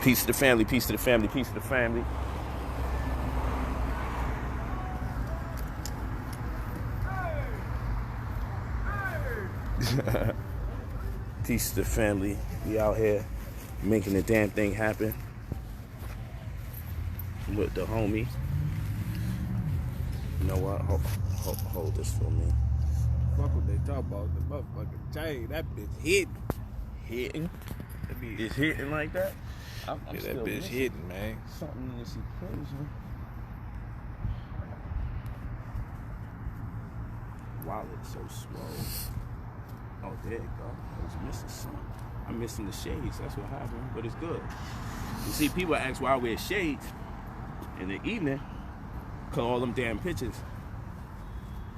Peace to the family, peace to the family, peace to the family. Peace to the family. We out here making the damn thing happen with the homie. You know what? Hold this for me. Fuck what they talk about. The motherfucking chain. That bitch hitting. Hitting? It's hitting like that? I'm Yeah, still that bitch missing hitting, man. something in this equation. Wallet so swole. Oh, there you go. I was missing something. I'm missing the shades. That's what happened. But it's good. You see, people ask why I wear shades in the evening. Cause all them damn pictures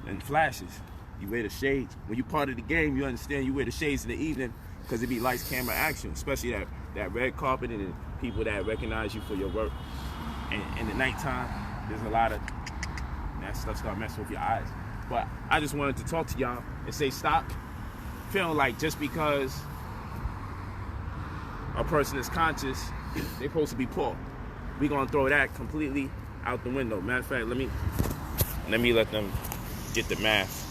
and flashes. You wear the shades. When you part of the game, you understand you wear the shades in the evening because it be lights, camera, action. Especially that red carpet and the people that recognize you for your work. And in the nighttime, there's a lot of that stuff start messing with your eyes. But I just wanted to talk to y'all and say stop feeling like just because a person is conscious, they're supposed to be poor. We're gonna throw that completely out the window. Matter of fact, let me let them get the math.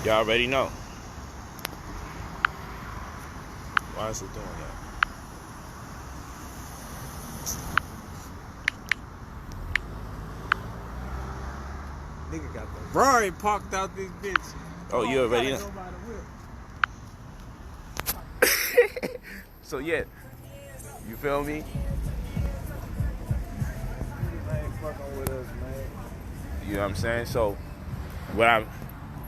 Y'all already know. Why is it doing that? Nigga got the Ferrari parked out this bitch. Oh, you already know. So yeah, you feel me? Fucking with us, man. You know what I'm saying? So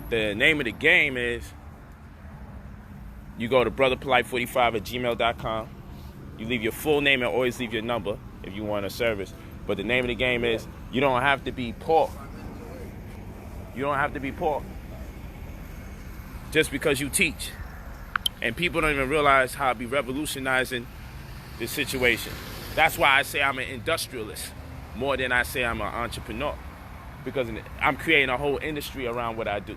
the name of the game is you go to brotherpolight45@gmail.com. You leave your full name and always leave your number if you want a service. But the name of the game is you don't have to be poor. You don't have to be poor just because you teach. And people don't even realize how I be revolutionizing this situation. That's why I say I'm an industrialist more than I say I'm an entrepreneur. Because I'm creating a whole industry around what I do.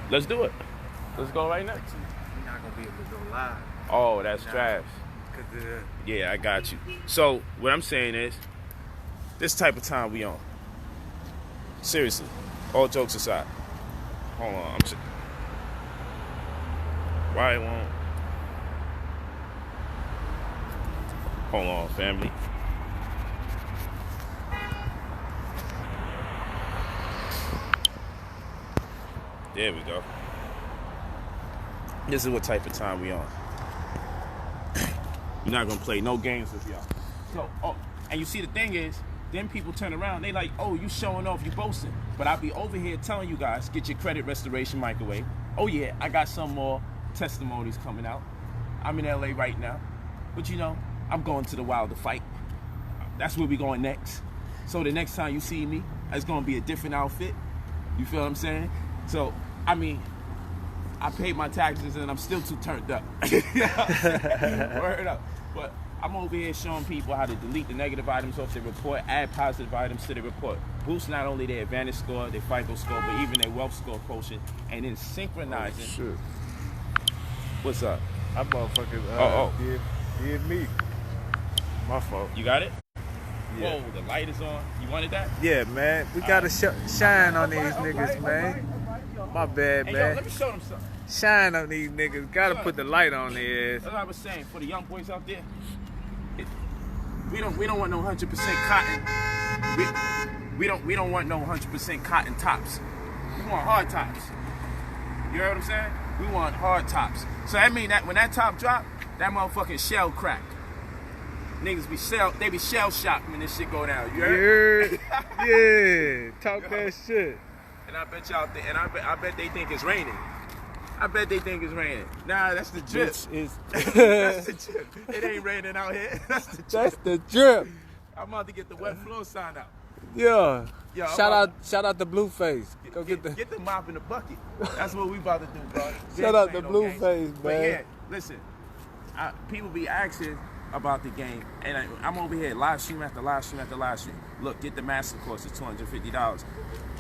Let's do it. Let's go right now. You're not gonna be able to go live. Oh, that's trash. Yeah, I got you. So what I'm saying is, this type of time we on. Seriously, all jokes aside. Hold on, why it won't? Hold on, family. There we go. This is what type of time we on. We're not gonna play no games with y'all. So, and you see the thing is, then people turn around, they like, oh, you showing off, you boasting. But I'll be over here telling you guys, get your credit restoration microwave. Oh yeah, I got some more testimonies coming out. I'm in LA right now. But you know, I'm going to the Wild to fight. That's where we going next. So the next time you see me, it's gonna be a different outfit. You feel what I'm saying? So, I mean, I paid my taxes and I'm still too turned up. Word up. But I'm over here showing people how to delete the negative items off their report, add positive items to the report. Boost not only their advantage score, their FICO score, but even their wealth score quotient, and then synchronizing. Oh, shit. What's up? I motherfucking did me. My fault. You got it? Yeah. Whoa, the light is on. You wanted that? Yeah, man. We gotta shine on these niggas, man. My bad, Hey, man. yo, let me show them something. Shine on these niggas. Gotta put the light on their ass. That's what I was saying. For the young boys out there, we don't want no 100% cotton. We don't want no 100% cotton tops. We want hard tops. You heard what I'm saying? We want hard tops. So that mean that when that top drop, that motherfucking shell crack. Niggas be shell shocked when this shit go down. You heard? Yeah. Talk that shit. And I bet y'all think, and I bet they think it's raining. I bet they think it's raining. Nah, that's the drip. That's the drip. It ain't raining out here. That's the drip. That's the drip. I'm about to get the wet floor sign out. Yeah. Yo, Shout out to Blueface. Go get the mop in the bucket. That's what we about to do, bro. Shout out to Blueface, man. But yeah, listen. People be asking, about the game, and I'm over here live stream after live stream after live stream. Look, get the master course. It's $250.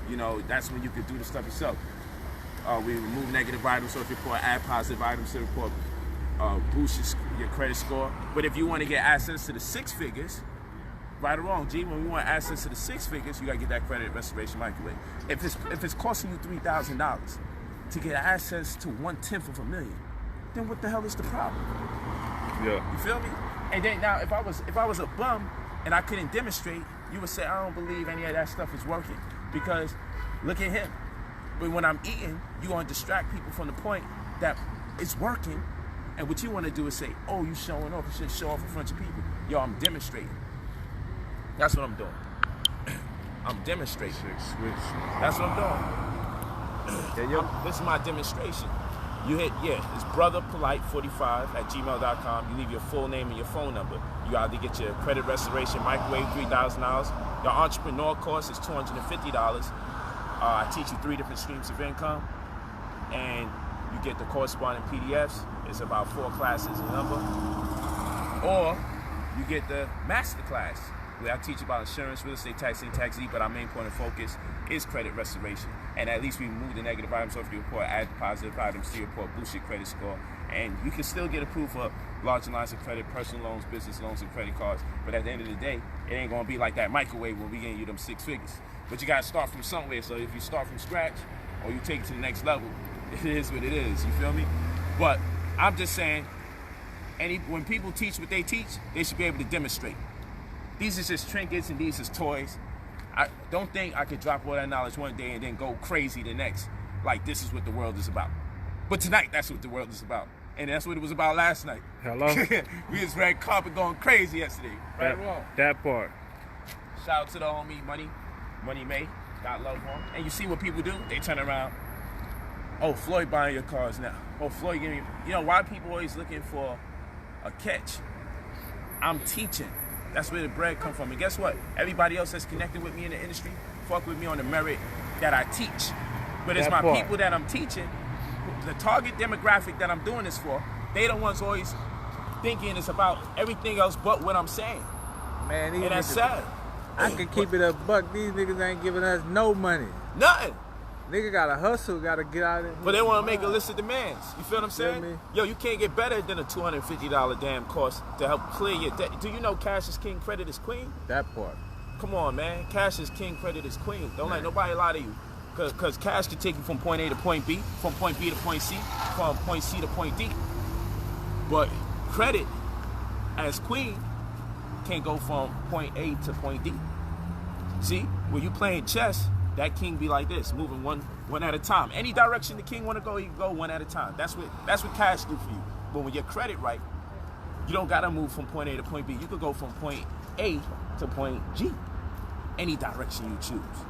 You know, that's when you could do the stuff yourself. We remove negative items, so if you report, add positive items to the report, boost your credit score. But if you want to get access to the 6 figures, right or wrong, G, when we want access to the 6 figures, you gotta get that credit restoration microwave. If it's costing you $3,000 to get access to 1/10 of a million, then what the hell is the problem? Yeah. You feel me? And then now, if I was a bum and I couldn't demonstrate, you would say I don't believe any of that stuff is working because look at him. But when I'm eating, you want to distract people from the point that it's working, and what you want to do is say, "Oh, you showing off? You should show off in front of people." Yo, I'm demonstrating. That's what I'm doing. I'm demonstrating. That's what I'm doing. This is my demonstration. You hit, it's brotherpolight45@gmail.com. You leave your full name and your phone number. You either get your credit restoration microwave, $3,000. Your entrepreneur course is $250. I teach you 3 different streams of income, and you get the corresponding PDFs. It's about 4 classes in number. Or you get the master class, where I teach about insurance, real estate, taxing, tax deed, but our main point of focus is credit restoration. And at least we remove the negative items off your report, add positive items to your report, boost your credit score. And you can still get approved for larger lines of credit, personal loans, business loans, and credit cards. But at the end of the day, it ain't gonna be like that microwave when we getting you them 6 figures. But you gotta start from somewhere. So if you start from scratch or you take it to the next level, it is what it is, you feel me? But I'm just saying, when people teach what they teach, they should be able to demonstrate. These are just trinkets and these is toys. I don't think I could drop all that knowledge one day and then go crazy the next. Like, this is what the world is about. But tonight, that's what the world is about. And that's what it was about last night. Hello? We was red carpet going crazy yesterday. Right or wrong? That part. Shout out to the homie Money May. God love him. And you see what people do? They turn around. Oh, Floyd buying your cars now. Oh, Floyd giving you. You know why people always looking for a catch? I'm teaching. That's where the bread come from. And guess what? Everybody else that's connected with me in the industry, fuck with me on the merit that I teach. But it's my people that I'm teaching, the target demographic that I'm doing this for, they the ones always thinking it's about everything else but what I'm saying. Man, and that's sad. I can keep it a buck. These niggas ain't giving us no money. Nothing. Nigga gotta hustle, gotta get out of here. But they want to make a list of demands. You feel what I'm saying? Yo, you can't get better than a $250 damn course to help clear your debt. Do you know cash is king, credit is queen? That part. Come on, man. Cash is king, credit is queen. Don't let nobody lie to you. Because cash can take you from point A to point B, from point B to point C, from point C to point D. But credit, as queen, can go from point A to point D. See, when you playing chess, that king be like this, moving one at a time. Any direction the king want to go, he can go one at a time. That's what cash do for you. But when your credit right, you don't gotta move from point A to point B. You could go from point A to point G, any direction you choose.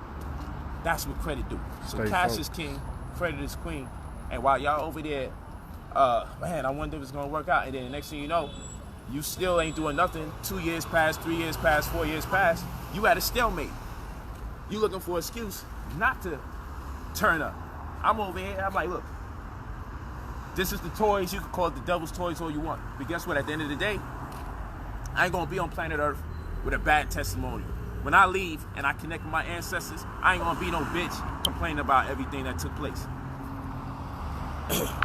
That's what credit do. So cash is king, credit is queen. And while y'all over there, man, I wonder if it's gonna work out. And then the next thing you know, you still ain't doing nothing. 2 years passed, 3 years passed, 4 years passed. You at a stalemate. You looking for an excuse not to turn up. I'm over here, I'm like, look, this is the toys. You can call it the devil's toys all you want. But guess what? At the end of the day, I ain't gonna be on planet Earth with a bad testimonial. When I leave and I connect with my ancestors, I ain't gonna be no bitch complaining about everything that took place.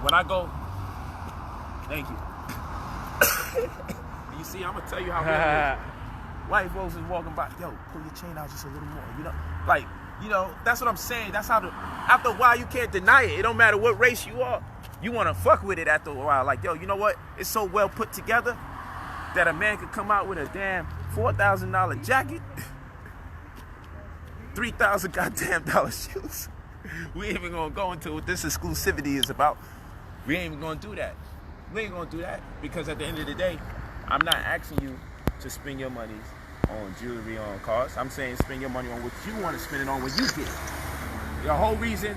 When I go, thank you. You see, I'm gonna tell you how real it is. White folks is walking by, yo, pull your chain out just a little more, you know? Like, you know, that's what I'm saying. That's how after a while, you can't deny it. It don't matter what race you are. You want to fuck with it after a while. Like, yo, you know what? It's so well put together that a man could come out with a damn $4,000 jacket, $3,000 goddamn dollar shoes. We ain't even gonna go into what this exclusivity is about. We ain't even gonna do that. We ain't gonna do that because at the end of the day, I'm not asking you to spend your money on jewelry, on cars. I'm saying spend your money on what you want to spend it on when you get it. The whole reason,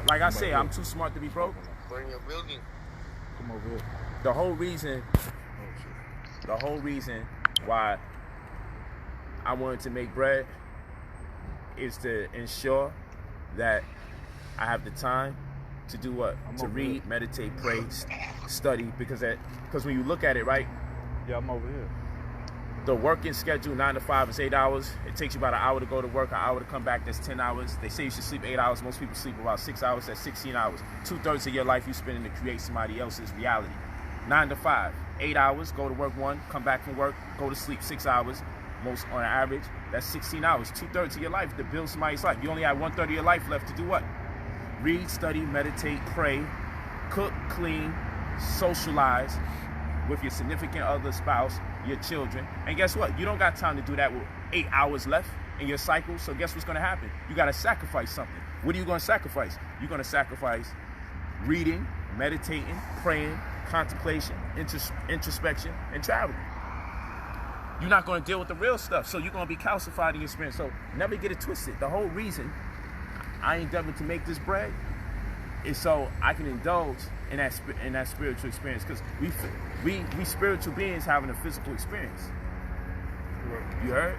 like I say, I'm too smart to be broke. We're in your building. Come over here. The whole reason why I wanted to make bread is to ensure that I have the time to do what? To read, meditate, pray, study, because when you look at it, right? Yeah, I'm over here. The working schedule, 9 to 5, is 8 hours. It takes you about an hour to go to work, an hour to come back. That's 10 hours. They say you should sleep 8 hours. Most people sleep about 6 hours. That's 16 hours. 2/3 of your life you spend to create somebody else's reality. 9 to 5, 8 hours. Go to work 1, come back from work, go to sleep 6 hours. Most on average, that's 16 hours. 2/3 of your life to build somebody's life. You only have 1/3 of your life left to do what? Read, study, meditate, pray, cook, clean, socialize with your significant other, spouse, your children. And guess what? You don't got time to do that with 8 hours left in your cycle. So guess what's going to happen? You got to sacrifice something. What are you going to sacrifice? You're going to sacrifice reading, meditating, praying, contemplation, introspection, and traveling. You're not going to deal with the real stuff. So you're going to be calcified in your experience. So never get it twisted. The whole reason I endeavored to make this bread is so I can indulge in that spiritual experience, because we spiritual beings having a physical experience. You heard?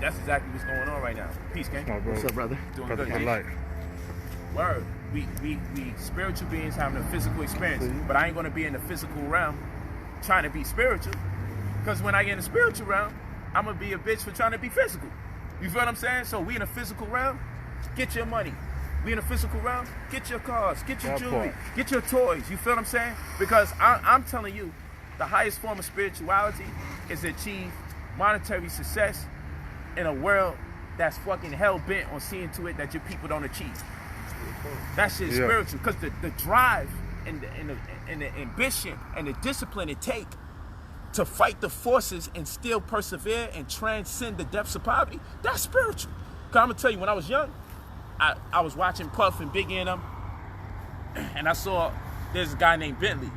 That's exactly what's going on right now. Peace, gang. What's up, brother? Doing Brother good. Polight. Word. We spiritual beings having a physical experience, but I ain't gonna be in the physical realm trying to be spiritual, because when I get in the spiritual realm, I'm gonna be a bitch for trying to be physical. You feel what I'm saying? So we in the physical realm, get your money. We in the physical realm, get your cars, get your jewelry, get your toys. You feel what I'm saying? Because I'm telling you, the highest form of spirituality is to achieve monetary success in a world that's fucking hell-bent on seeing to it that your people don't achieve. That shit's spiritual, because the drive and the ambition and the discipline it take to fight the forces and still persevere and transcend the depths of poverty, that's spiritual. Because I'm going to tell you, when I was young, I was watching Puff and Biggie and them, and I saw there's a guy named Bentley.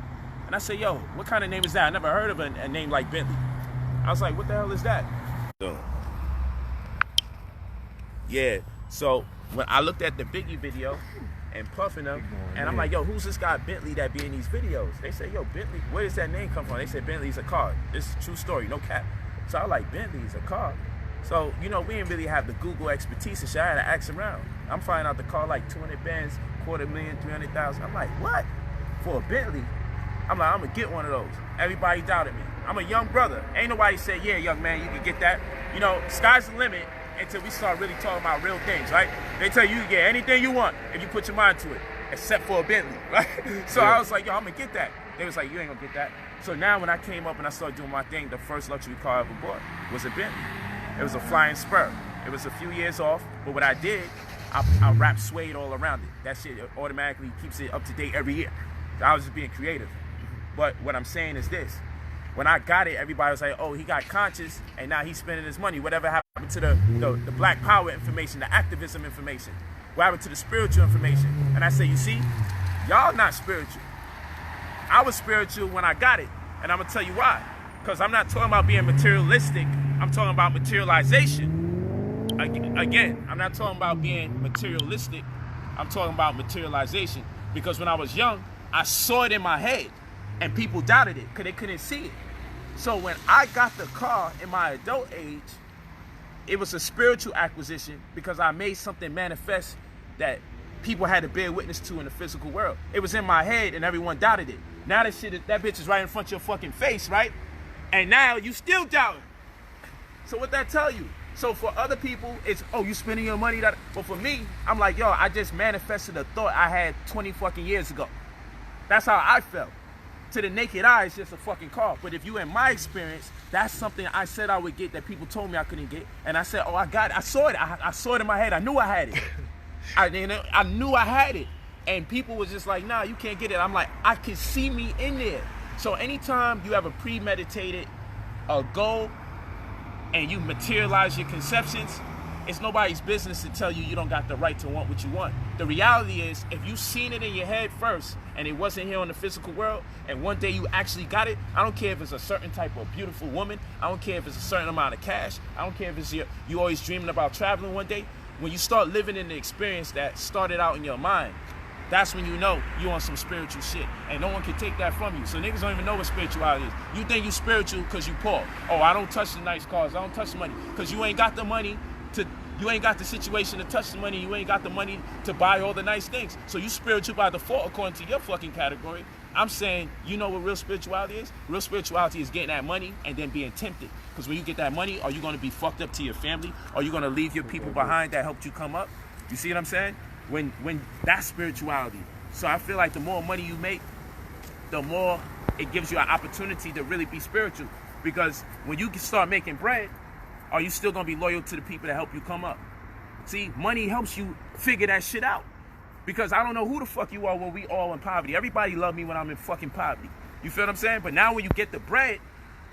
And I said, yo, what kind of name is that? I never heard of a name like Bentley. I was like, what the hell is that? Yeah, so when I looked at the Biggie video and Puff and them, and I'm like, yo, who's this guy Bentley that be in these videos? They say, yo, Bentley, where does that name come from? They said, Bentley's a car. This is a true story, no cap. So I was like, Bentley's a car? So, you know, we didn't really have the Google expertise and shit. I had to ask around. I'm finding out the car like 200 bands, $250,000, 300,000. I'm like, what? For a Bentley? I'm like, I'm gonna get one of those. Everybody doubted me. I'm a young brother. Ain't nobody said, yeah, young man, you can get that. You know, sky's the limit until we start really talking about real things, right? They tell you can get anything you want if you put your mind to it, except for a Bentley, right? So I was like, yo, I'm gonna get that. They was like, you ain't gonna get that. So now when I came up and I started doing my thing, the first luxury car I ever bought was a Bentley. It was a Flying Spur. It was a few years off, but what I did, I wrapped suede all around it. That shit automatically keeps it up to date every year. So I was just being creative. But what I'm saying is this. When I got it, everybody was like, oh, he got conscious, and now he's spending his money. Whatever happened to the black power information, the activism information? What happened to the spiritual information? And I say, you see, y'all not spiritual. I was spiritual when I got it, and I'm going to tell you why. Because I'm not talking about being materialistic. I'm talking about materialization. Again, I'm not talking about being materialistic. I'm talking about materialization. Because when I was young, I saw it in my head, and people doubted it because they couldn't see it. So when I got the car in my adult age, it was a spiritual acquisition because I made something manifest that people had to bear witness to in the physical world. It was in my head and everyone doubted it. Now that bitch is right in front of your fucking face, right? And now you still doubting. So what that tell you? So for other people, it's, oh, you spending your money. But for me, I'm like, yo, I just manifested a thought I had 20 fucking years ago. That's how I felt. To the naked eye, it's just a fucking car. But if you in my experience, that's something I said I would get that people told me I couldn't get. And I said, oh, I got it. I saw it. I saw it in my head. I knew I had it. I knew I had it. And people was just like, nah, you can't get it. I'm like, I can see me in there. So anytime you have a premeditated goal and you materialize your conceptions, it's nobody's business to tell you you don't got the right to want what you want. The reality is, if you seen it in your head first and it wasn't here in the physical world, and one day you actually got it, I don't care if it's a certain type of beautiful woman, I don't care if it's a certain amount of cash, I don't care if it's you always dreaming about traveling one day. When you start living in the experience that started out in your mind, that's when you know you on some spiritual shit. And no one can take that from you. So niggas don't even know what spirituality is. You think you spiritual because you poor. Oh, I don't touch the nice cars, I don't touch the money. Because you ain't got the money to You ain't got the situation to touch the money. You ain't got the money to buy all the nice things. So you spiritual by default according to your fucking category. I'm saying, you know what real spirituality is? Real spirituality is getting that money and then being tempted. Because when you get that money, are you going to be fucked up to your family? Are you going to leave your people behind that helped you come up? You see what I'm saying? When that's spirituality. So I feel like the more money you make, the more it gives you an opportunity to really be spiritual. Because when you start making bread, are you still going to be loyal to the people that help you come up? See, money helps you figure that shit out. Because I don't know who the fuck you are when we all in poverty. Everybody love me when I'm in fucking poverty. You feel what I'm saying? But now when you get the bread,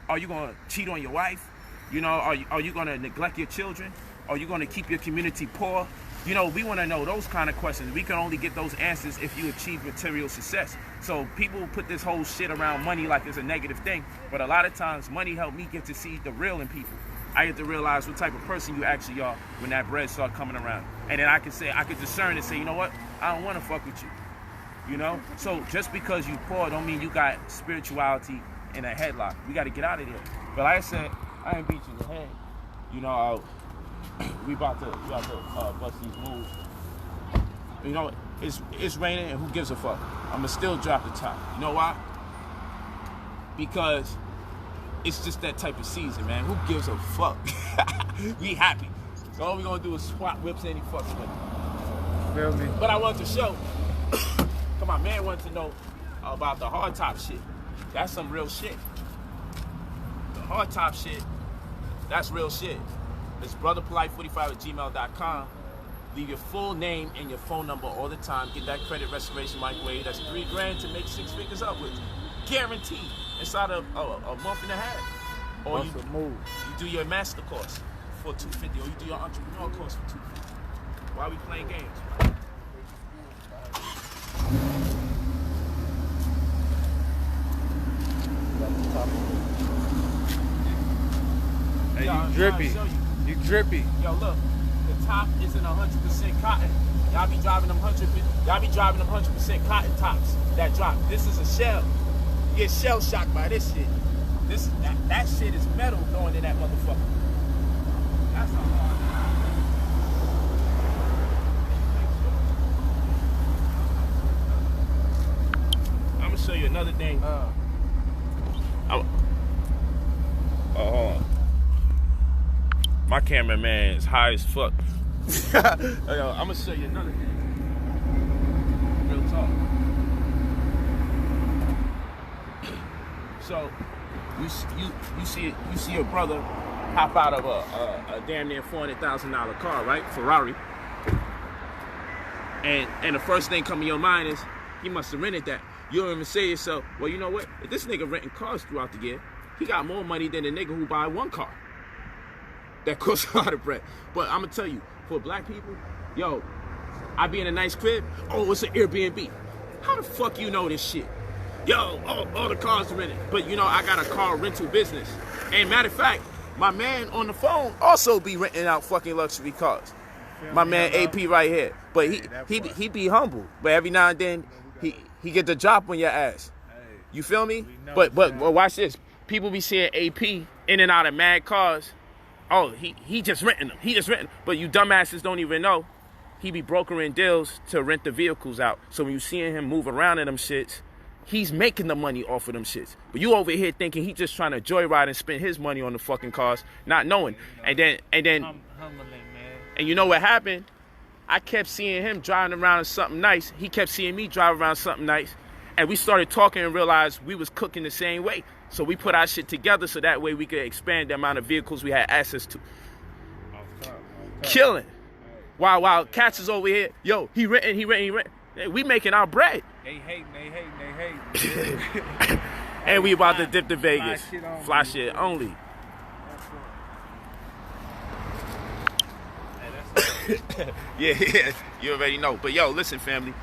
are you going to cheat on your wife? You know, are you going to neglect your children? Are you going to keep your community poor? You know, we want to know those kind of questions. We can only get those answers if you achieve material success. So people put this whole shit around money like it's a negative thing. But a lot of times money helped me get to see the real in people. I get to realize what type of person you actually are when that bread start coming around. And then I could discern and say, you know what? I don't want to fuck with you. You know? So just because you poor don't mean you got spirituality in a headlock. We got to get out of there. But like I said, I ain't beat you in the head. You know, we about to bust these moves. You know, it's raining and who gives a fuck? I'ma still drop the top. You know why? Because it's just that type of season, man. Who gives a fuck? We happy. So all we gonna do is swap whips any fucks with. Feel me? But I wanted to show, cause my man wanted to know about the hard top shit. That's some real shit. The hard top shit, that's real shit. It's brotherpolight45@gmail.com. Leave your full name and your phone number all the time. Get that credit restoration microwave. That's $3 grand to make 6 figures up with. Guaranteed. Inside of a month and a half. Or you do your master course for $250, or you do your entrepreneur course for $250. Why are we playing games? Hey, Yo, you drippy. You drippy. Yo, look, the top isn't 100% cotton. Y'all be driving them 100% cotton tops that drop. This is a shell. You get shell shocked by this shit. That shit is metal going in that motherfucker. That's not hard. I'm gonna show you another thing. Hold on. My cameraman is high as fuck. Yo, I'm gonna show you another thing. Real talk. So you see a brother hop out of a damn near $400,000 car, right? Ferrari. And the first thing come in your mind is he must have rented that. You don't even say to yourself, well, you know what? If this nigga renting cars throughout the year, he got more money than the nigga who buy one car. That costs a lot of bread. But I'm gonna tell you, for black people, yo, I be in a nice crib. Oh, it's an Airbnb. How the fuck you know this shit? Yo, all the cars are rented. But you know, I got a car rental business. And matter of fact, my man on the phone also be renting out fucking luxury cars. My man AP right here. But he be humble. But every now and then he get the drop on your ass. You feel me? But watch this. People be seeing AP in and out of mad cars. Oh, he just renting them. He just renting. But you dumbasses don't even know. He be brokering deals to rent the vehicles out. So when you seeing him move around in them shits, he's making the money off of them shits. But you over here thinking he just trying to joyride and spend his money on the fucking cars, not knowing. And then Humbling, man. And you know what happened? I kept seeing him driving around in something nice. He kept seeing me drive around something nice. And we started talking and realized we was cooking the same way. So we put our shit together so that way we could expand the amount of vehicles we had access to. Killing. While Cats is over here, yo, he renting. We making our bread. They hate. And we about to dip to Vegas. Fly shit only. Yeah, you already know. But yo, listen, family.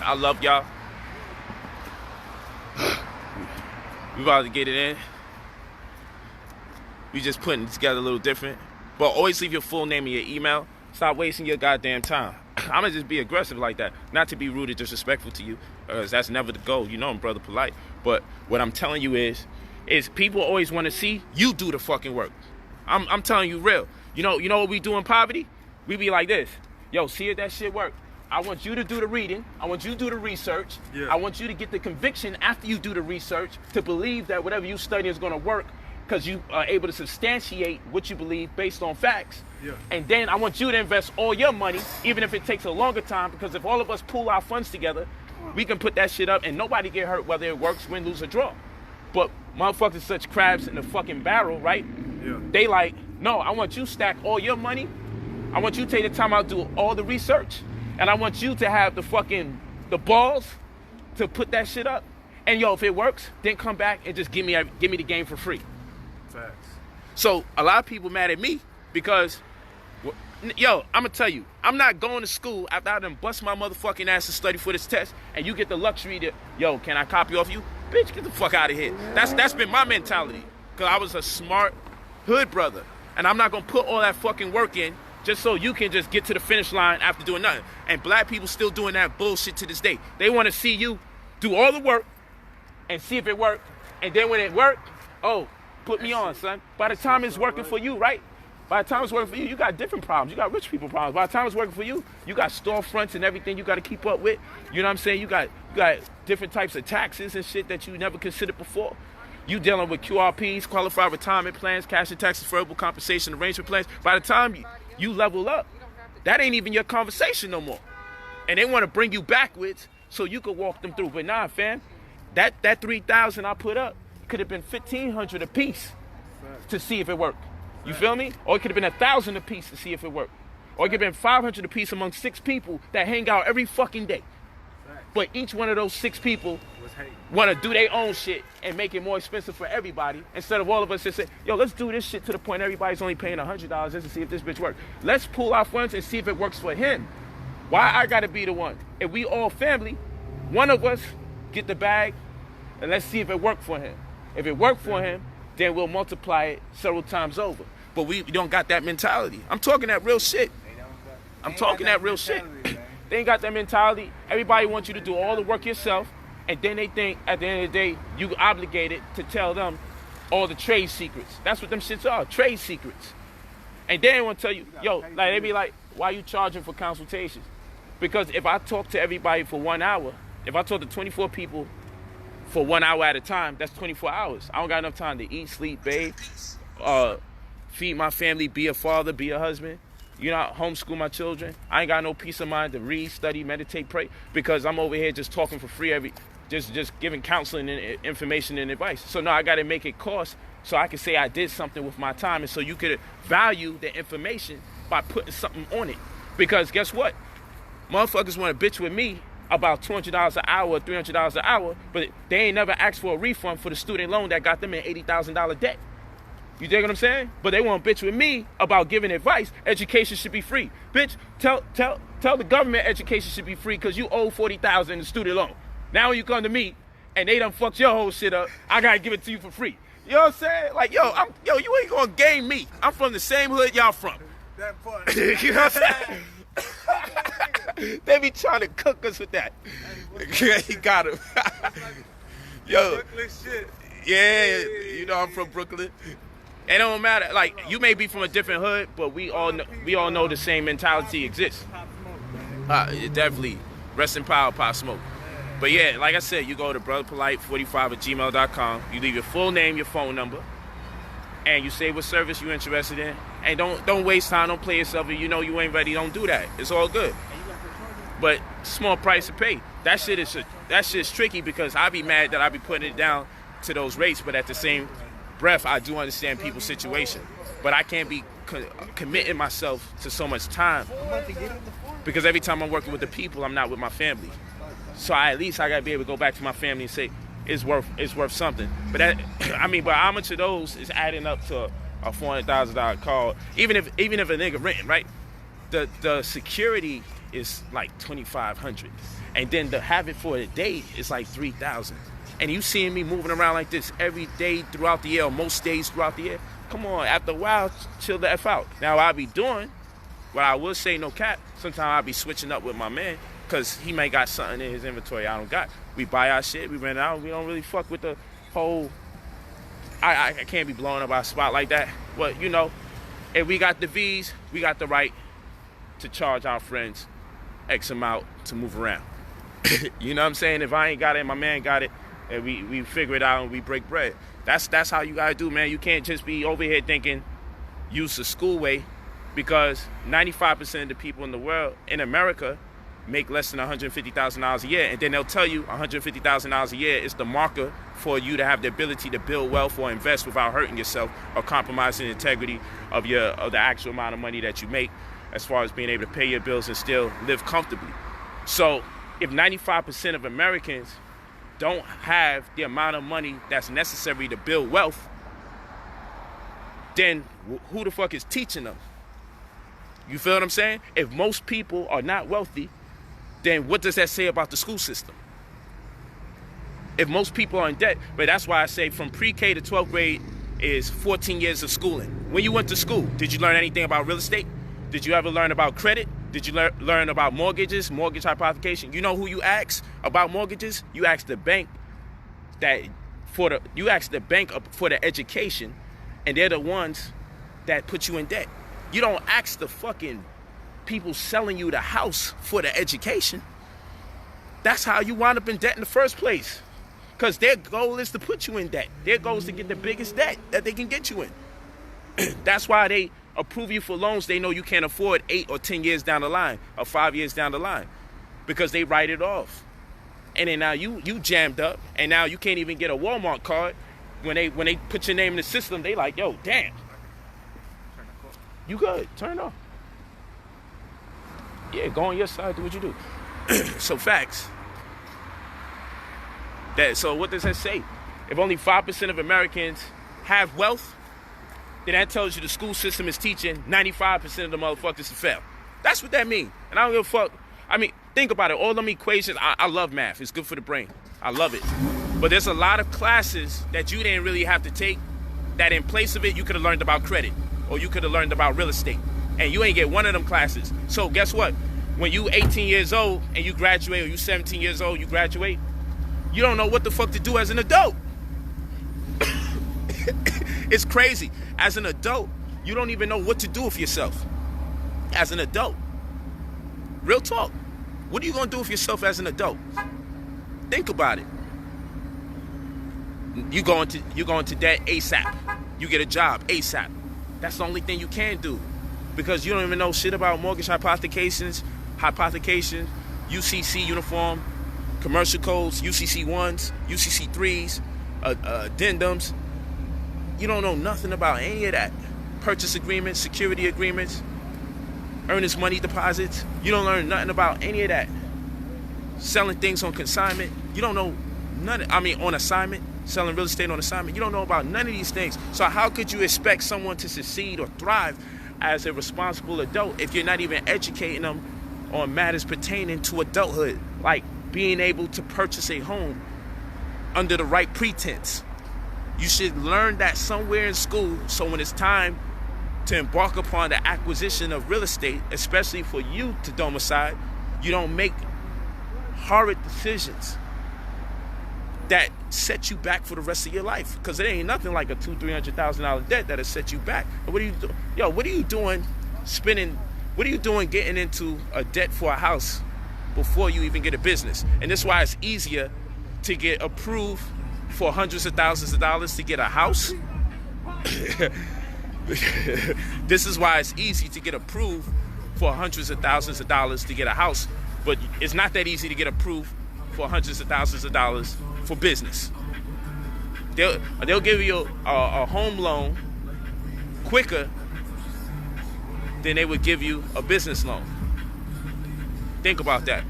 I love y'all. We about to get it in. We just putting it together a little different. But always leave your full name and your email. Stop wasting your goddamn time. I'm gonna just be aggressive like that. Not to be rude or disrespectful to you. That's never the goal. You know I'm brother polite. But what I'm telling you is people always want to see you do the fucking work. I'm telling you real. You know what we do in poverty? We be like this. Yo, see if that shit work. I want you to do the reading. I want you to do the research. Yeah. I want you to get the conviction after you do the research to believe that whatever you study is going to work because you are able to substantiate what you believe based on facts. Yeah. And then I want you to invest all your money, even if it takes a longer time, because if all of us pool our funds together, we can put that shit up and nobody get hurt whether it works, win, lose, or draw. But motherfuckers such crabs in the fucking barrel, right? Yeah. They like, no, I want you to stack all your money. I want you to take the time out to do all the research. And I want you to have the balls to put that shit up. And yo, if it works, then come back and just give me the game for free. Facts. So a lot of people mad at me because, yo, I'm gonna tell you, I'm not going to school after I done bust my motherfucking ass to study for this test, and you get the luxury to, yo, can I copy off you? Bitch, get the fuck out of here. That's been my mentality. Cause I was a smart hood brother. And I'm not gonna put all that fucking work in just so you can just get to the finish line after doing nothing. And black people still doing that bullshit to this day. They wanna see you do all the work and see if it worked. And then when it worked, oh, put me on, son. By the time it's working for you, right? By the time it's working for you, you got different problems. You got rich people problems. By the time it's working for you, you got storefronts and everything you got to keep up with. You know what I'm saying? You got different types of taxes and shit that you never considered before. You dealing with QRPs, qualified retirement plans, cash and tax deferrable compensation arrangement plans. By the time you level up, that ain't even your conversation no more. And they want to bring you backwards so you could walk them through. But nah, fam, that 3,000 I put up could have been 1,500 a piece to see if it worked. You feel me? Or it could have been 1,000 a piece to see if it worked. Or it could have been 500 a piece among 6 people that hang out every fucking day. But each one of those 6 people want to do their own shit and make it more expensive for everybody instead of all of us just say, yo, let's do this shit to the point everybody's only paying $100 just to see if this bitch works. Let's pool our funds and see if it works for him. Why I got to be the one? If we all family, one of us get the bag and let's see if it worked for him. If it worked for him, then we'll multiply it several times over. But we don't got that mentality. I'm talking that real shit. I'm talking that real shit. They ain't got that mentality. Everybody wants you to do all the work yourself, and then they think at the end of the day, you obligated to tell them all the trade secrets. That's what them shits are, trade secrets. And they ain't want to tell you, yo, like they be like, why you charging for consultations? Because if I talk to everybody for 1 hour, if I talk to 24 people for 1 hour at a time, that's 24 hours. I don't got enough time to eat, sleep, bathe, feed my family, be a father, be a husband, you know, homeschool my children. I ain't got no peace of mind to read, study, meditate, pray, because I'm over here just talking for free just giving counseling and information and advice. So no, I got to make it cost so I can say I did something with my time, and so you could value the information by putting something on it. Because guess what? Motherfuckers want to bitch with me about $200 an hour, $300 an hour, but they ain't never asked for a refund for the student loan that got them in $80,000 debt. You dig what I'm saying? But they want to bitch with me about giving advice. Education should be free. Bitch, tell the government education should be free because you owe $40,000 in the student loan. Now when you come to me and they done fucked your whole shit up, I gotta give it to you for free. You know what I'm saying? Like, yo, you ain't gonna game me. I'm from the same hood y'all from. That part. You know what I'm saying? They be trying to cook us with that. He got him. Yo. Brooklyn shit. Yeah, you know I'm from Brooklyn. It don't matter. Like, you may be from a different hood, but we all know the same mentality exists. Definitely. Rest in power, Pop Smoke. But yeah, like I said, you go to brotherpolight45@gmail.com. You leave your full name, your phone number, and you say what service you're interested in. And don't waste time. Don't play yourself. If you know you ain't ready, don't do that. It's all good. But small price to pay. That shit's tricky because I be mad that I be putting it down to those rates, but at the same breath, I do understand people's situation. But I can't be committing myself to so much time because every time I'm working with the people, I'm not with my family. So at least I gotta be able to go back to my family and say it's worth something. But but how much of those is adding up to a $400,000 call? Even if a nigga renting, right? The security is like $2,500, and then to have it for a day is like $3,000. And you seeing me moving around like this every day throughout the year, or most days throughout the year. Come on, after a while, chill the F out. Now I be doing what I will say, no cap. Sometimes I be switching up with my man, because he may got something in his inventory I don't got. We buy our shit, we rent it out, we don't really fuck with the whole, I can't be blowing up our spot like that. But, you know, if we got the V's, we got the right to charge our friends X amount to move around. You know what I'm saying? If I ain't got it, my man got it, and we figure it out and we break bread. That's how you gotta do, man. You can't just be over here thinking use the school way, because 95% of the people in the world, in America, make less than $150,000 a year, and then they'll tell you $150,000 a year is the marker for you to have the ability to build wealth or invest without hurting yourself or compromising the integrity of the actual amount of money that you make, as far as being able to pay your bills and still live comfortably. So if 95% of Americans don't have the amount of money that's necessary to build wealth, then who the fuck is teaching them? You feel what I'm saying? If most people are not wealthy, then what does that say about the school system? If most people are in debt, but that's why I say from pre-K to 12th grade is 14 years of schooling. When you went to school, did you learn anything about real estate? Did you ever learn about credit? Did you learn about mortgages, mortgage hypothecation? You know who you ask about mortgages? You ask the bank for the education, and they're the ones that put you in debt. You don't ask the fucking people selling you the house for the education. That's how you wind up in debt in the first place. Because their goal is to put you in debt. Their goal is to get the biggest debt that they can get you in. That's why they approve you for loans they know you can't afford 8 or 10 years down the line, or 5 years down the line, because they write it off. And then now you jammed up, and now you can't even get a Walmart card. When they put your name in the system, they like, yo, damn. You good, turn it off. Yeah, go on your side, do what you do. So facts. So what does that say? If only 5% of Americans have wealth, then that tells you the school system is teaching 95% of the motherfuckers to fail. That's what that means. And I don't give a fuck. I mean, think about it. All them equations, I love math. It's good for the brain. I love it. But there's a lot of classes that you didn't really have to take, that in place of it, you could have learned about credit, or you could have learned about real estate. And you ain't get one of them classes. So guess what? When you 18 years old and you graduate, or you 17 years old, you graduate, you don't know what the fuck to do as an adult. It's crazy. As an adult, you don't even know what to do with yourself. As an adult. Real talk. What are you going to do with yourself as an adult? Think about it. You go into debt ASAP. You get a job ASAP. That's the only thing you can do. Because you don't even know shit about mortgage hypothecations, UCC uniform, commercial codes, UCC 1s, UCC 3s, addendums. You don't know nothing about any of that. Purchase agreements, security agreements, earnest money deposits. You don't learn nothing about any of that. Selling things on consignment. You don't know on assignment. Selling real estate on assignment. You don't know about none of these things. So how could you expect someone to succeed or thrive as a responsible adult if you're not even educating them on matters pertaining to adulthood, like being able to purchase a home under the right pretense? You should learn that somewhere in school, so when it's time to embark upon the acquisition of real estate, especially for you to domicile, you don't make horrid decisions that set you back for the rest of your life. Because it ain't nothing like a $200,000-$300,000 debt that'll set you back. And what are you doing? Yo, what are you doing getting into a debt for a house before you even get a business? And this is why it's easier to get approved for hundreds of thousands of dollars to get a house. This is why it's easy to get approved for hundreds of thousands of dollars to get a house, but it's not that easy to get approved for hundreds of thousands of dollars for business. They'll give you a home loan quicker than they would give you a business loan. Think about that.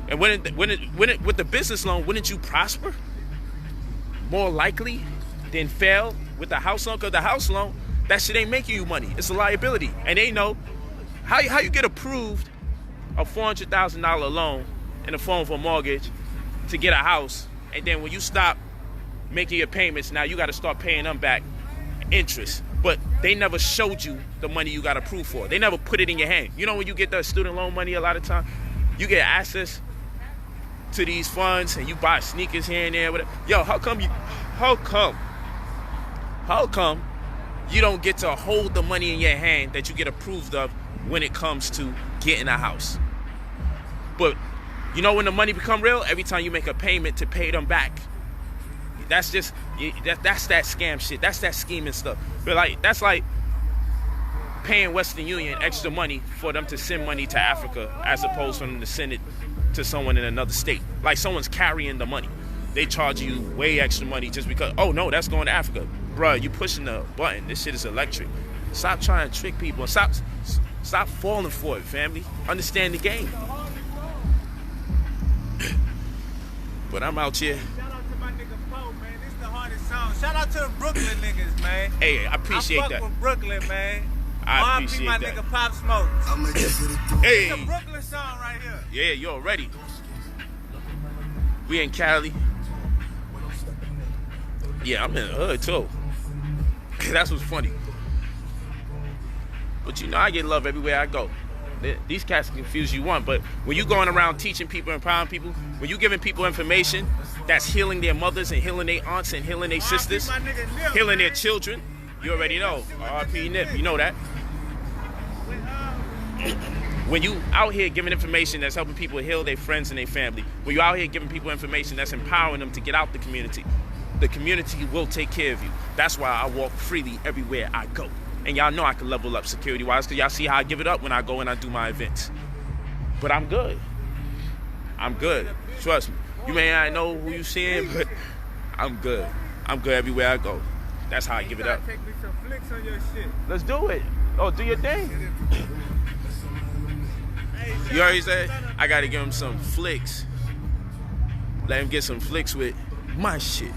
And with the business loan, wouldn't you prosper more likely than fail with the house loan? Because the house loan, that shit ain't making you money. It's a liability. And they know how you get approved a $400,000 loan in the form of a mortgage to get a house, and then when you stop making your payments, now you got to start paying them back interest. But they never showed you the money you got approved for. They never put it in your hand. You know, when you get the student loan money, a lot of time you get access to these funds and you buy sneakers here and there, whatever. Yo, how come you don't get to hold the money in your hand that you get approved of when it comes to getting a house. But you know when the money become real? Every time you make a payment to pay them back. That's just, that's that scam shit. That's that scheming stuff. But like, that's like paying Western Union extra money for them to send money to Africa as opposed to them to send it to someone in another state. Like someone's carrying the money. They charge you way extra money just because, oh no, that's going to Africa. Bruh, you pushing the button. This shit is electric. Stop trying to trick people and stop falling for it, family. Understand the game. But I'm out here. Shout out to my nigga Poe, man. This is the hardest song. Shout out to the Brooklyn niggas, man. Hey, I appreciate that. I fuck with Brooklyn, man. I appreciate my that. nigga Pop Smoke. Hey. It's a Brooklyn song right here. Yeah, you already. We in Cali. Yeah, I'm in the hood too. That's what's funny. But you know, I get love everywhere I go. These cats confuse you one, but when you going around teaching people, empowering people, when you giving people information that's healing their mothers and healing their aunts and healing their sisters, healing their children, you already know. R.P. Nip, you know that. When you out here giving information that's helping people heal their friends and their family, when you out here giving people information that's empowering them to get out the community will take care of you. That's why I walk freely everywhere I go. And y'all know I can level up security-wise because y'all see how I give it up when I go and I do my events. But I'm good. I'm good. Trust me. You may not know who you seeing, but I'm good. I'm good everywhere I go. That's how I give it up. Take me some flicks on your shit. Let's do it. Oh, do your thing. You already said I got to give him some flicks. Let him get some flicks with my shit.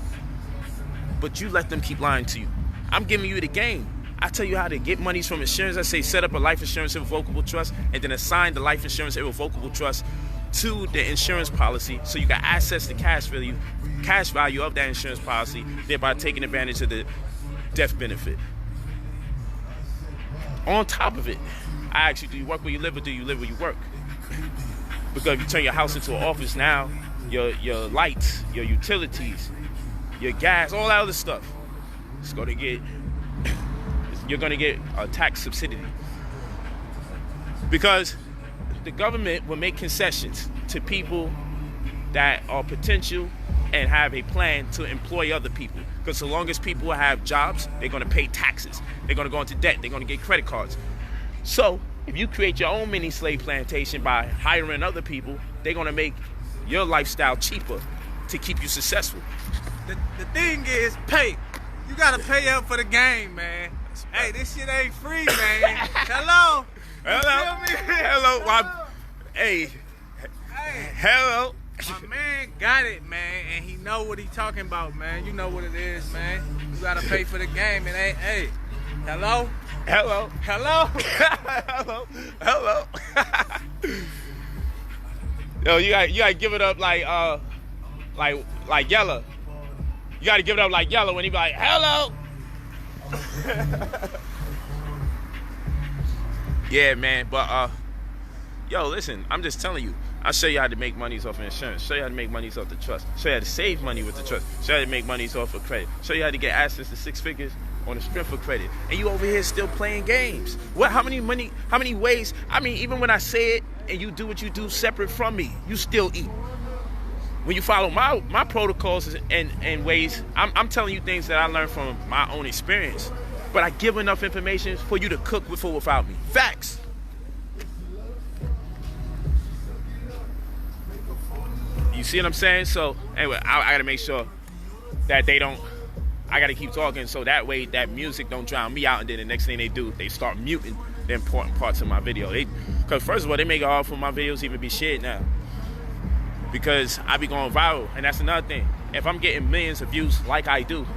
But you let them keep lying to you. I'm giving you the game. I tell you how to get monies from insurance. I say set up a life insurance irrevocable trust and then assign the life insurance irrevocable trust to the insurance policy so you got access to cash value of that insurance policy, thereby taking advantage of the death benefit. On top of it, I ask you, do you work where you live or do you live where you work? Because if you turn your house into an office now, your lights, your utilities, your gas, all that other stuff, you're going to get a tax subsidy. Because the government will make concessions to people that are potential and have a plan to employ other people. Because so long as people have jobs, they're going to pay taxes. They're going to go into debt. They're going to get credit cards. So if you create your own mini slave plantation by hiring other people, they're going to make your lifestyle cheaper to keep you successful. The thing is pay. You got to pay up for the game, man. Hey, this shit ain't free, man. Hello? Hello. Hey. Hello. My man got it, man, and he know what he talking about, man. You know what it is, man. You gotta pay for the game. It ain't. Hey, hello. Yo, you gotta give it up like Yella. You gotta give it up like Yella when he be like, hello. Yeah, man, but yo, listen, I'm just telling you, I'll show you how to make monies off of insurance, show you how to make monies off the trust, show you how to save money with the trust, show you how to make monies off of credit, show you how to get access to 6 figures on the strength of credit. And you over here still playing games. How many ways? I mean, even when I say it and you do what you do separate from me, you still eat. When you follow my protocols and ways, I'm telling you things that I learned from my own experience. But I give enough information for you to cook with or without me. Facts. You see what I'm saying? So anyway, I gotta make sure that they don't. I gotta keep talking so that way that music don't drown me out, and then the next thing they do, they start muting the important parts of my video. Because first of all, they make it hard for my videos to even be shared now. Because I be going viral, and that's another thing. If I'm getting millions of views like I do,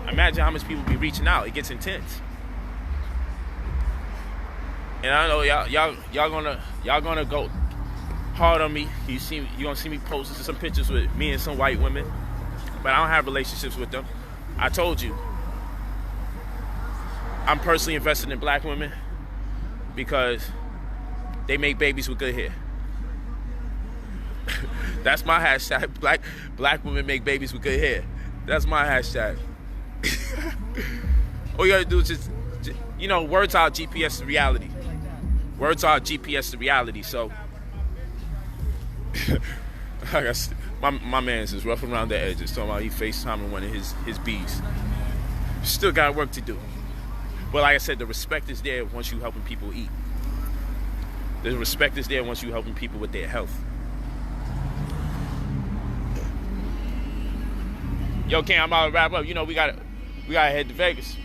imagine how much people be reaching out. It gets intense. And I know y'all gonna go hard on me. You gonna see me posting some pictures with me and some white women, but I don't have relationships with them. I told you, I'm personally invested in black women because they make babies with good hair. That's my hashtag. Black women make babies with good hair. That's my hashtag. All you gotta do is just you know, words are GPS to reality. Words are GPS to reality. So, my man's is rough around the edges. Talking about he FaceTiming one of his bees. Still got work to do. But like I said, the respect is there once you helping people eat. The respect is there once you helping people with their health. Yo, Ken, I'm about to wrap up. You know, we gotta head to Vegas.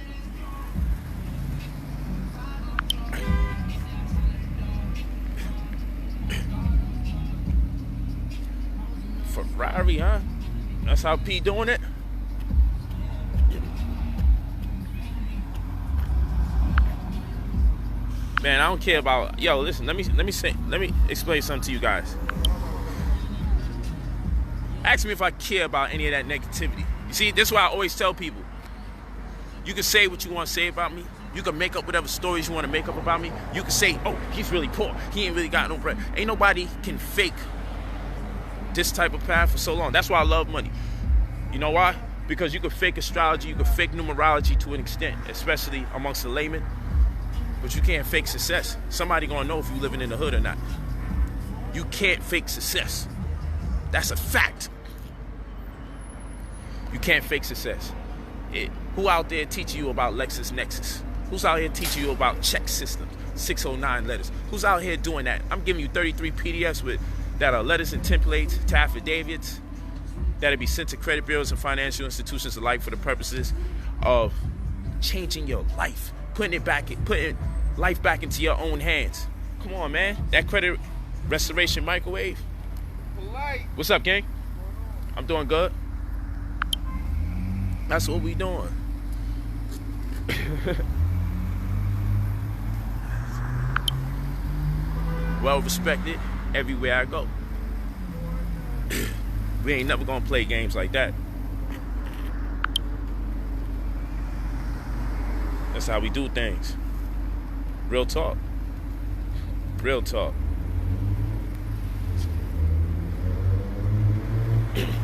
Ferrari, huh? That's how P doing it. Man, I don't care about. Yo, listen. Let me explain something to you guys. Ask me if I care about any of that negativity. You see, this is why I always tell people. You can say what you want to say about me. You can make up whatever stories you want to make up about me. You can say, oh, he's really poor. He ain't really got no bread. Ain't nobody can fake this type of path for so long. That's why I love money. You know why? Because you can fake astrology, you can fake numerology to an extent, especially amongst the laymen. But you can't fake success. Somebody gonna know if you living in the hood or not. You can't fake success. That's a fact. You can't fake success. Who out there teaching you about LexisNexis? Who's out here teaching you about check systems, 609 letters? Who's out here doing that? I'm giving you 33 PDFs that are letters and templates to affidavits that'll be sent to credit bureaus and financial institutions alike for the purposes of changing your life, putting life back into your own hands. Come on, man. That credit restoration microwave. Polight. What's up, gang? I'm doing good. That's what we doing. Well respected everywhere I go. We ain't never gonna play games like that. That's how we do things. Real talk. Real talk.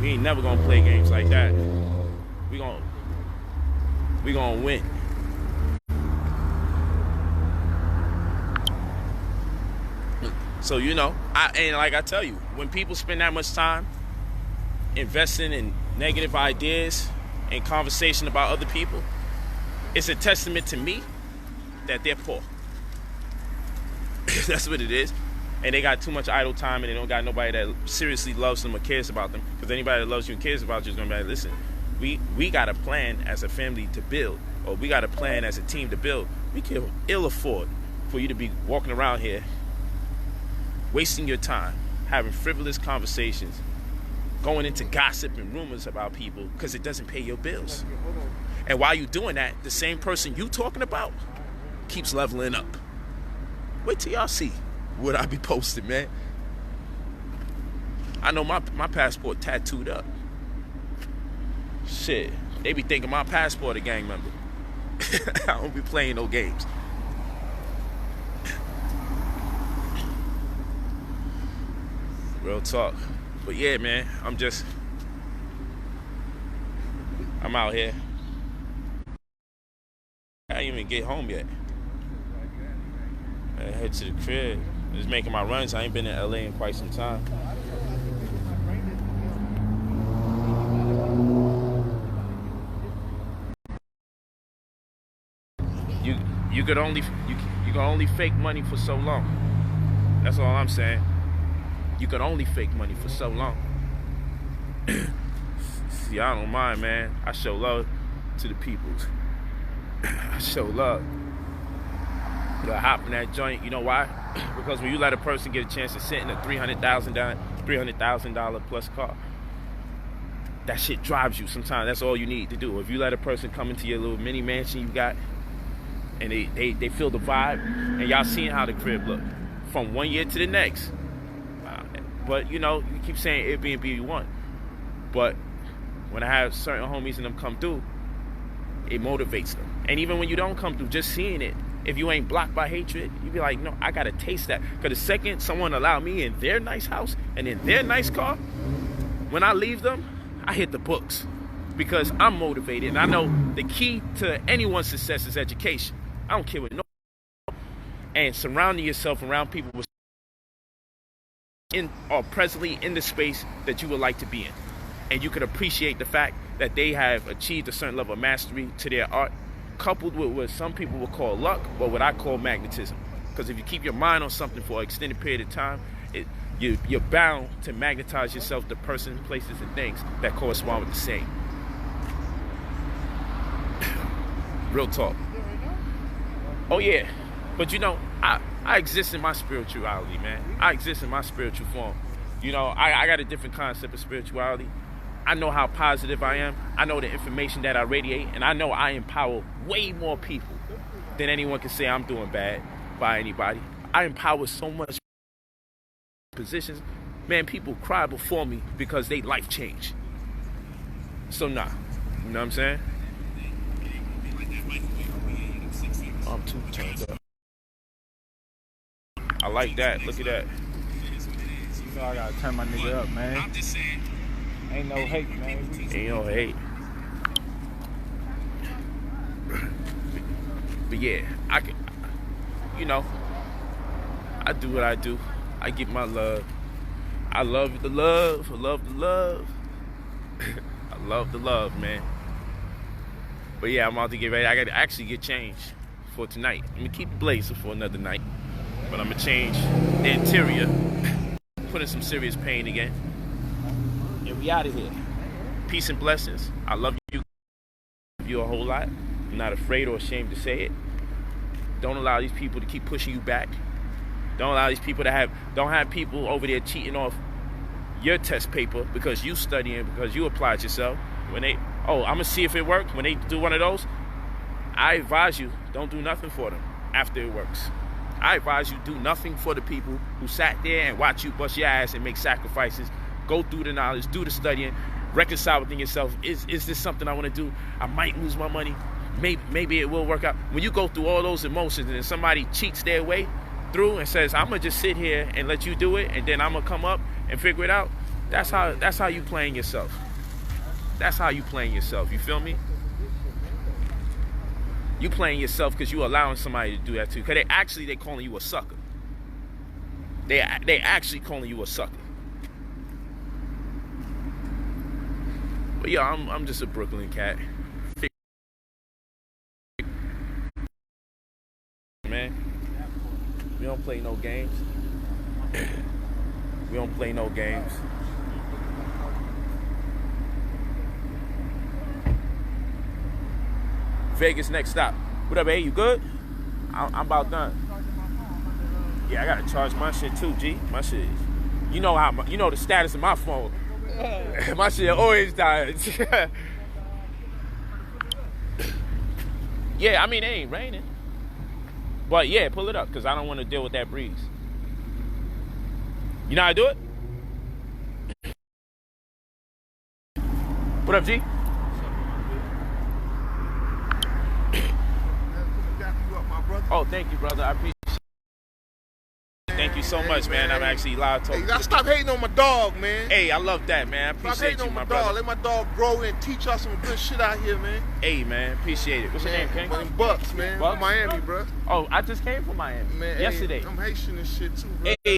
We ain't never gonna play games like that. We gonna win. So you know, and like I tell you, when people spend that much time investing in negative ideas and conversation about other people, it's a testament to me that they're poor. That's what it is. And they got too much idle time and they don't got nobody that seriously loves them or cares about them. Because anybody that loves you and cares about you is going to be like, listen, we got a plan as a family to build, or we got a plan as a team to build. We can ill afford for you to be walking around here wasting your time, having frivolous conversations, going into gossip and rumors about people because it doesn't pay your bills. And while you're doing that, the same person you talking about keeps leveling up. Wait till y'all see what I be posting, man. I know my passport tattooed up. Shit, they be thinking my passport a gang member. I don't be playing no games. Real talk. But yeah, man, I'm out here. I didn't even get home yet. I head to the crib. Just making my runs. I ain't been in LA in quite some time. You can only fake money for so long. That's all I'm saying. You can only fake money for so long. See, I don't mind, man. I show love to the peoples. I show love. You hop in that joint. You know why? Because when you let a person get a chance to sit in a $300,000 plus car, that shit drives you. Sometimes that's all you need to do. If you let a person come into your little mini mansion you got, and they feel the vibe, and y'all seeing how the crib look from one year to the next. But you know, you keep saying Airbnb you want, but when I have certain homies and them come through, it motivates them. And even when you don't come through, just seeing it, if you ain't blocked by hatred, you be like, no, I gotta taste that. Because the second someone allow me in their nice house and in their nice car, when I leave them, I hit the books. because I'm motivated, and I know the key to anyone's success is education. I don't care what no. And surrounding yourself around people with or presently in the space that you would like to be in, and you can appreciate the fact that they have achieved a certain level of mastery to their art, coupled with what some people would call luck, or what I call magnetism. Because if you keep your mind on something for an extended period of time, you're bound to magnetize yourself to person, places, and things that correspond with the same. Real talk. Oh yeah, but you know, I exist in my spirituality, man. I exist in my spiritual form. You know, I got a different concept of spirituality. I know how positive I am. I know the information that I radiate, and I know I empower way more people than anyone can say I'm doing bad by anybody. I empower so much positions. Man, people cry before me because they life changed. So nah, you know what I'm saying? I'm too turned up. I like that. Look at that. You know I gotta turn my nigga up, man. I'm just saying. Ain't no hate, man. Ain't no hate. But yeah, I can, you know, I do what I do. I give my love. I love the love. I love the love. I love the love, man. But yeah, I'm about to get ready. I got to actually get changed for tonight. I'm going to keep the blazer for another night. But I'm going to change the interior. Put in some serious pain again. And we out of here. Peace and blessings. I love you. Love you a whole lot. I'm not afraid or ashamed to say it. Don't allow these people to keep pushing you back. Don't allow these people to don't have people over there cheating off your test paper because you studying, because you applied yourself. When they, I'm gonna see if it works. When they do one of those, I advise you, don't do nothing for them after it works. I advise you, do nothing for the people who sat there and watch you bust your ass and make sacrifices. Go through the knowledge, do the studying, reconcile within yourself. Is this something I want to do? I might lose my money. Maybe it will work out. When you go through all those emotions and then somebody cheats their way through and says, I'm gonna just sit here and let you do it, and then I'm gonna come up and figure it out. That's how you playing yourself. That's how you playing yourself. You feel me? You playing yourself because you allowing somebody to do that too. Because they calling you a sucker. They actually calling you a sucker. But yeah, I'm just a Brooklyn cat. Man, we don't play no games. We don't play no games. Vegas next stop. What up, hey? You good? I'm about done. Yeah, I gotta charge my shit too, G. My shit. You know the status of my phone. My shit always dies. Yeah, I mean it ain't raining. But yeah, pull it up, because I don't want to deal with that breeze. You know how to do it? What up, G? Oh, thank you, brother. I appreciate it. Thank you so much, man. I'm actually live talking. Hey, you gotta stop hating on my dog, man. Hey, I love that, man. I appreciate you, my brother. Let my dog grow and teach us some good shit out here, man. Hey, man. Appreciate it. What's your name, King? My name Bucks, man. Bucks? From Miami, bro. Oh, I just came from Miami. Man, yesterday. Hey, I'm Haitian and shit, too, bro. Hey.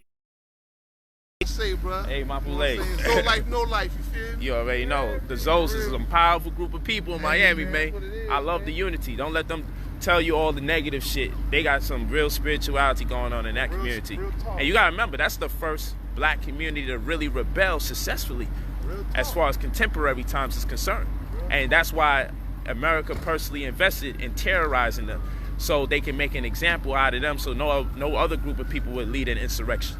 Say, bro. Hey, my Polight. No life, no life, you feel me? You already know. The Zoes is a powerful group of people in Miami, man. I love the unity. Don't let them tell you all the negative shit. They got some real spirituality going on in that community. And you gotta remember, that's the first black community to really rebel successfully as far as contemporary times is concerned. And that's why America personally invested in terrorizing them, so they can make an example out of them, so no other group of people would lead an insurrection.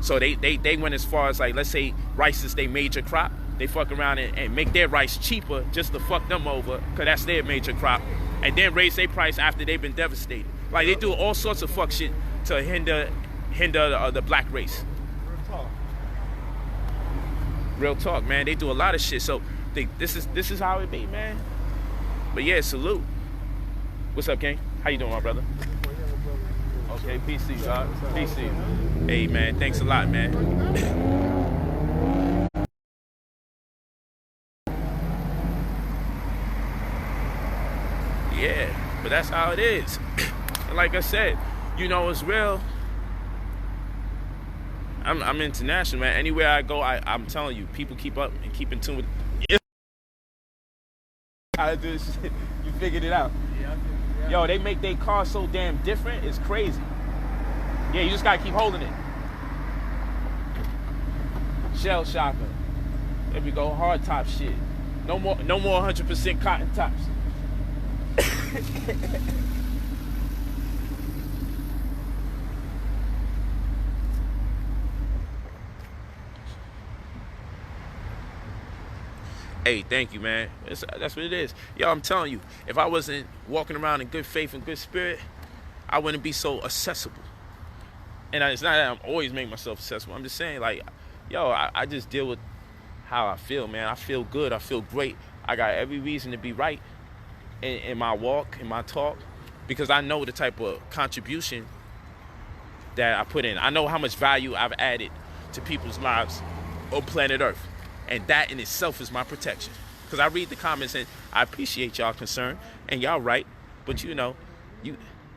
So they went as far as, like, let's say rice is their major crop. They fuck around and make their rice cheaper just to fuck them over, because that's their major crop, and then raise their price after they've been devastated. Like, they do all sorts of fuck shit to hinder the black race. Real talk, man. They do a lot of shit. So this is how it be, man. But yeah, salute. What's up, King? How you doing, my brother? Okay, peace to you, dog. Peace to you. Hey, man, thanks a lot, man. that's how it is. And like I said, you know, it's real. I'm international, man. Anywhere I go, I'm telling you, people keep up and keep in tune with. Yeah. How to do this shit. You figured it out. Yeah. Yo, they make their cars so damn different. It's crazy. Yeah, you just gotta keep holding it. Shell shocker. There we go. Hard top shit. No more 100% cotton tops. Hey, thank you, man. That's what it is. Yo, I'm telling you, if I wasn't walking around in good faith and good spirit, I wouldn't be so accessible. And it's not that I'm always making myself accessible. I'm just saying, like, yo, I just deal with how I feel, man. I feel good. I feel great. I got every reason to be right in my walk, in my talk, because I know the type of contribution that I put in. I know how much value I've added to people's lives on planet Earth. And that in itself is my protection. Because I read the comments and I appreciate y'all concern. And y'all right. But you know,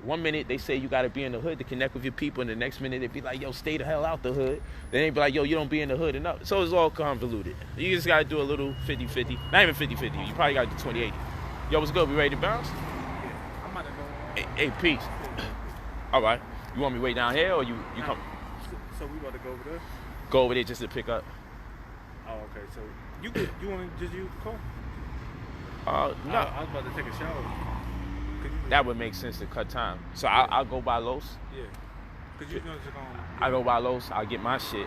one minute they say you got to be in the hood to connect with your people. And the next minute they be like, yo, stay the hell out the hood. Then they be like, yo, you don't be in the hood enough. So it's all convoluted. You just got to do a little 50-50. Not even 50-50. You probably got to do 20-80. Yo, what's good? We ready to bounce? Yeah, I'm about to go. Hey, peace. All right. You want me way down here or you come? So we about to go over there? Go over there just to pick up. Oh, okay. So you want to just use the car? No. I was about to take a shower. That would make sense to cut time. So I'll go by Los. Yeah. Cause you know it's gonna. I go by Los. I'll get my shit,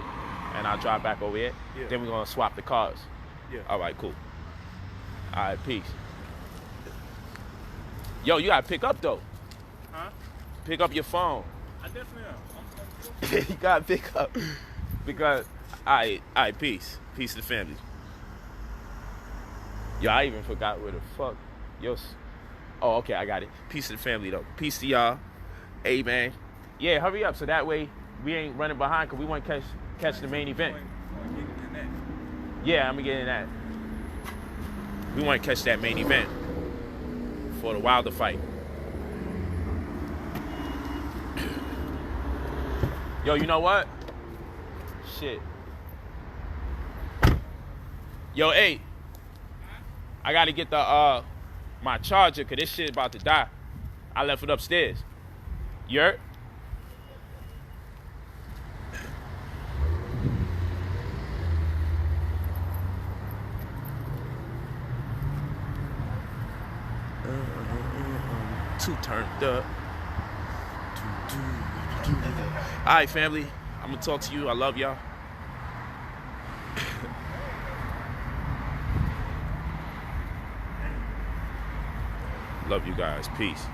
and I'll drive back over here. Yeah. Then we're gonna swap the cars. Yeah. All right, cool. All right, peace. Yo, you gotta pick up though. Huh? Pick up your phone. I definitely am. You gotta pick up because. All right, peace. Peace to the family. Yo, I even forgot where the fuck. Oh, okay, I got it. Peace to the family, though. Peace to y'all. Hey, man. Yeah, hurry up so that way we ain't running behind because we want to catch the main event. Yeah, I'm going to get in that. We want to catch that main event for the Wilder fight. Yo, you know what? Shit. Yo, hey, I gotta get the my charger cause this shit about to die. I left it upstairs. You heard? Too turned up. All right, family. I'm gonna talk to you. I love y'all. Love you guys. Peace.